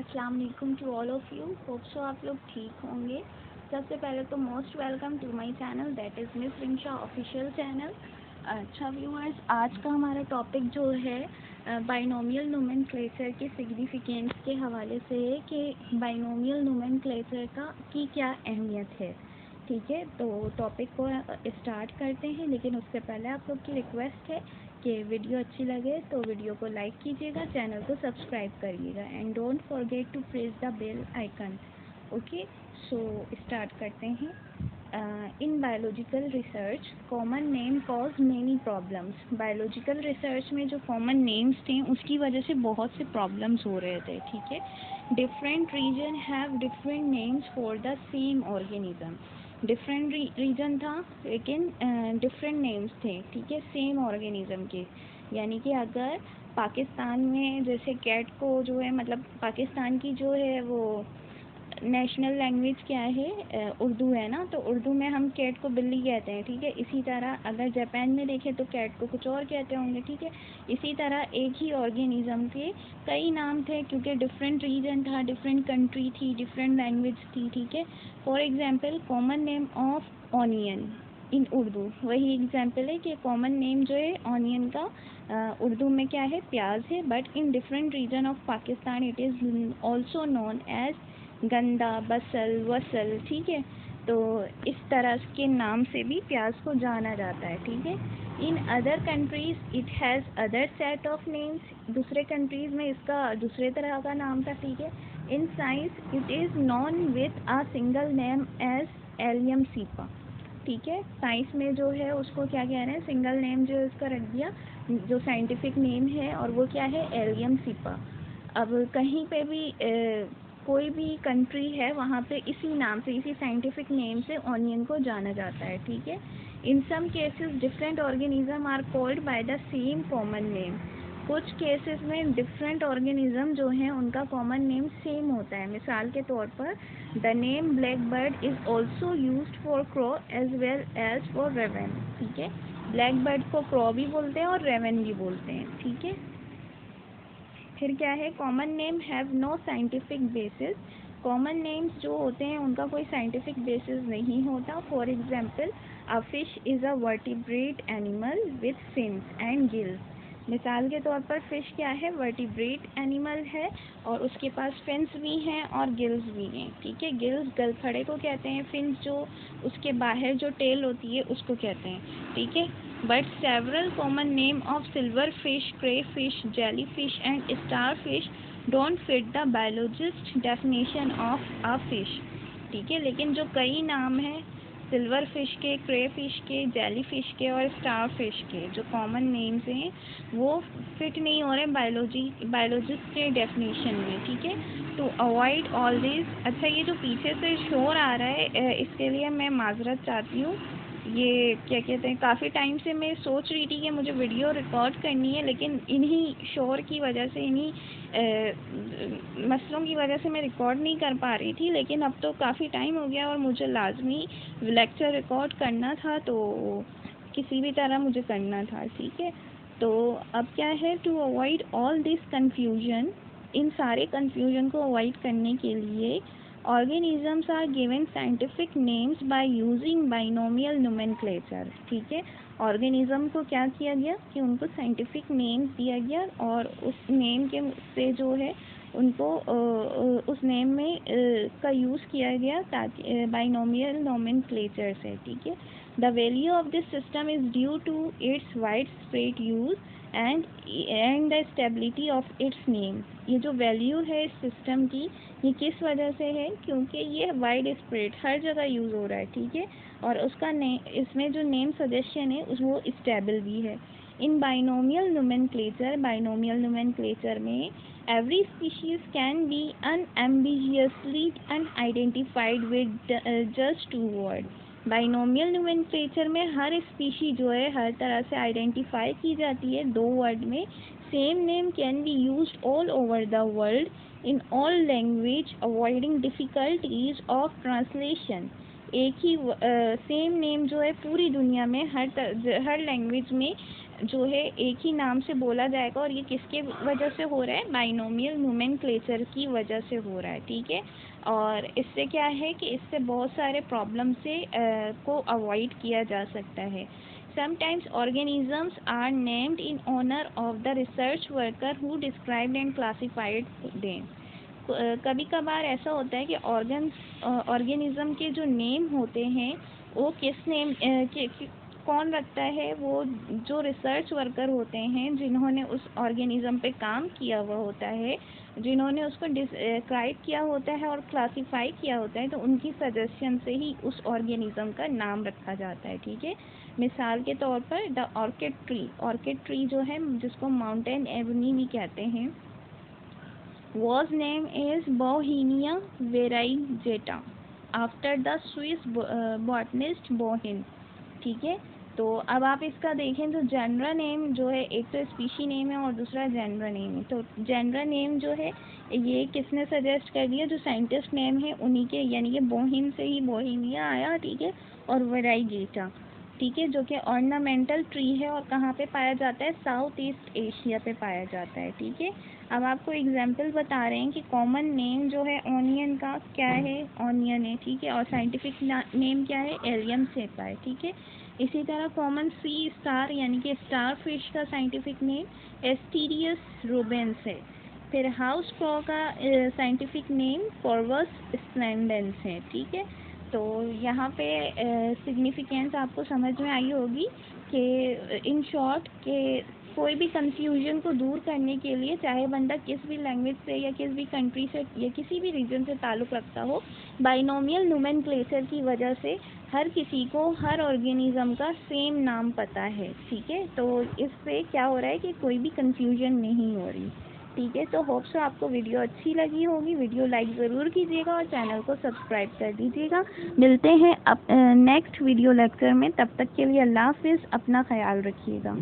अस्सलाम वालेकुम to all of you. Hope so आप लोग ठीक होंगे। सबसे पहले तो most welcome to my channel that is miss Rinsha official channel. अच्छा व्यूअर्स, आज का हमारा टॉपिक जो है बाइनोमियल नोमेनक्लेचर के सिग्निफिकेंस के हवाले से है कि बाइनोमियल नोमेनक्लेचर की क्या अहमियत है। ठीक है, तो टॉपिक को स्टार्ट करते हैं, लेकिन उससे पहले आप लोग की रिक्वेस्ट है कि वीडियो अच्छी लगे तो वीडियो को लाइक कीजिएगा, चैनल को सब्सक्राइब करिएगा and don't forget to press the bell icon. Okay, so start करते हैं। In biological research common name cause many problems. Biological research में जो कॉमन नेम्स थे उसकी वजह से बहुत से प्रॉब्लम्स हो रहे थे। ठीक है, different region have different names for the same organism. Different reason था लेकिन डिफरेंट नेम्स थे। ठीक है, सेम ऑर्गेनिज्म के, यानी कि अगर पाकिस्तान में जैसे कैट को जो है, मतलब पाकिस्तान की जो है वो नेशनल लैंग्वेज क्या है, उर्दू है ना, तो उर्दू में हम कैट को बिल्ली कहते हैं। ठीक है, इसी तरह अगर जापान में देखें तो कैट को कुछ और कहते होंगे। ठीक है, इसी तरह एक ही ऑर्गेनिज्म के कई नाम थे क्योंकि डिफरेंट रीजन था, डिफरेंट कंट्री थी, डिफरेंट लैंग्वेज थी। ठीक है, for example common name of onion in Urdu, वही एग्जांपल है कि कॉमन नेम जो है ऑनियन का उर्दू में क्या है, प्याज है, but in different region of Pakistan it is also known as ganda, basal, वसल। ठीक है, तो इस तरह के नाम से भी प्याज को जाना जाता है। ठीक है, in other countries it has other set of names. दूसरे कंट्रीज में इसका दूसरे तरह का नाम था। ठीक है, in science it is known with a single name as Allium cepa. ठीक है, साइंस में जो है उसको क्या कह रहे हैं, सिंगल नेम जो है उसका रख दिया, जो साइंटिफिक नेम है, और वो क्या है, एलियम सीपा। अब कहीं पे भी कोई भी कंट्री है वहाँ पे इसी नाम से, इसी साइंटिफिक नेम से ऑनियन को जाना जाता है। ठीक है, in some cases different organism are called by the same common name. कुछ केसेस में डिफरेंट ऑर्गेनिज्म जो हैं उनका कॉमन नेम सेम होता है। मिसाल के तौर पर the name black bird is also used for crow as well as for raven. ठीक है, ब्लैक बर्ड को क्रो भी बोलते हैं और रेवन भी बोलते हैं। ठीक है, फिर क्या है, common name have no scientific basis. Common names जो होते हैं उनका कोई साइंटिफिक बेसिस नहीं होता। For example a fish is a vertebrate animal with fins and gills. मिसाल के तौर पर फिश क्या है, वर्टिब्रेट एनिमल है और उसके पास फिन्स भी हैं और गिल्स भी हैं। ठीक है, गिल्स गलफड़े को कहते हैं, फिन्स जो उसके बाहर जो टेल होती है उसको कहते हैं। ठीक है, but several common name of silverfish, crayfish, jellyfish and starfish don't fit the biologist definition of a fish। ठीक है, लेकिन जो कई नाम हैं सिल्वर फिश के, क्रे फिश के, जेली फिश के और स्टार फिश के, जो कॉमन नेम्स हैं वो फिट नहीं हो रहे बायोलॉजिस्ट के डेफिनेशन में। ठीक है, टू अवॉइड ऑल दिस। अच्छा, ये जो पीछे से शोर आ रहा है इसके लिए मैं माजरत चाहती हूँ। ये क्या कहते हैं, काफ़ी टाइम से मैं सोच रही थी कि मुझे वीडियो रिकॉर्ड करनी है, लेकिन इन्हीं शोर की वजह से, इन्हीं मसलों की वजह से मैं रिकॉर्ड नहीं कर पा रही थी। लेकिन अब तो काफ़ी टाइम हो गया और मुझे लाजमी लेक्चर रिकॉर्ड करना था, तो किसी भी तरह मुझे करना था। ठीक है, तो अब क्या है, to avoid all this confusion, इन सारे कन्फ्यूजन को अवॉइड करने के लिए organisms are given scientific names by using binomial nomenclature। ठीक है, ऑर्गेनिज्म को क्या किया गया कि उनको साइंटिफिक नेम दिया गया और उस नेम के से जो है उनको उस नेम में का यूज़ किया गया ताकि बाइनोमियल नोमेनक्लेचर से। ठीक है, the value of this system is due to its wide spread use and the stability of its name. ये जो वैल्यू है इस सिस्टम की, ये किस वजह से है, क्योंकि ये वाइड स्प्रेड हर जगह यूज़ हो रहा है। ठीक है, और उसका इसमें जो नेम सजेशन है वो स्टेबल भी है। इन बाइनोमियल नोमेनक्लेचर में every species can be unambiguously unidentified with just 2 word. Binomial nomenclature में हर स्पीशी जो है हर तरह से आइडेंटिफाई की जाती है 2 वर्ड में। Same name can be used all over the world in all language avoiding difficulties of translation. एक ही सेम नेम जो है पूरी दुनिया में हर लैंग्वेज में जो है एक ही नाम से बोला जाएगा, और ये किसके वजह से हो रहा है, बाइनोमियल नोमेनक्लेचर की वजह से हो रहा है, ठीक है। और इससे क्या है कि इससे बहुत सारे प्रॉब्लम से को अवॉइड किया जा सकता है। Sometimes organisms are named in honour of the research worker who described and classified them. कभी कभार ऐसा होता है कि ऑर्गेनिज्म के जो नेम होते हैं वो किस नेम कौन रखता है, वो जो रिसर्च वर्कर होते हैं जिन्होंने उस ऑर्गेनिज्म पे काम किया हुआ होता है, जिन्होंने उसको डिस्क्राइब किया होता है और क्लासिफाई किया होता है, तो उनकी सजेशन से ही उस ऑर्गेनिज्म का नाम रखा जाता है, ठीक है। मिसाल के तौर पर द ऑर्किड ट्री जो है, जिसको माउंटेन एबनी भी कहते हैं, was name is Bauhinia variegata after the Swiss botanist Bauhin, ठीक है। तो अब आप इसका देखें तो जेनरा नेम जो है, एक तो स्पीशी नेम है और दूसरा जेनरा नेम है। तो जेनरा नेम जो है ये किसने सजेस्ट कर दिया, जो साइंटिस्ट नेम है उन्हीं के, यानी कि बोहिन से ही बोहिनिया आया, ठीक है। और वेराइगेटा, ठीक है, जो कि ऑर्नामेंटल ट्री है और कहाँ पे पाया जाता है, साउथ ईस्ट एशिया पे पाया जाता है, ठीक है। अब आपको एग्जांपल बता रहे हैं कि कॉमन नेम जो है ऑनियन का क्या है, ऑनियन है, ठीक है। और साइंटिफिक नेम क्या है, एलियम सेपा है, ठीक है। इसी तरह कॉमन सी स्टार यानी कि स्टार फिश का साइंटिफिक नेम एस्टीरियस रूबेंस है। फिर हाउस फ्रॉग का साइंटिफिक नेम कॉर्वस स्प्लेंडेंस है, ठीक है। तो यहाँ पे सिग्निफिकेंस आपको समझ में आई होगी कि इन शॉर्ट के कोई भी कंफ्यूजन को दूर करने के लिए, चाहे बंदा किस भी लैंग्वेज से या किस भी कंट्री से या किसी भी रीजन से ताल्लुक़ रखता हो, बाइनोमियल नोमेनक्लेचर की वजह से हर किसी को हर ऑर्गेनिज्म का सेम नाम पता है, ठीक है। तो इससे क्या हो रहा है कि कोई भी कंफ्यूजन नहीं हो रही, ठीक है। तो होप सो आपको वीडियो अच्छी लगी होगी। वीडियो लाइक ज़रूर कीजिएगा और चैनल को सब्सक्राइब कर दीजिएगा। मिलते हैं अब नेक्स्ट वीडियो लेक्चर में, तब तक के लिए अल्लाह हाफिज़, अपना ख्याल रखिएगा।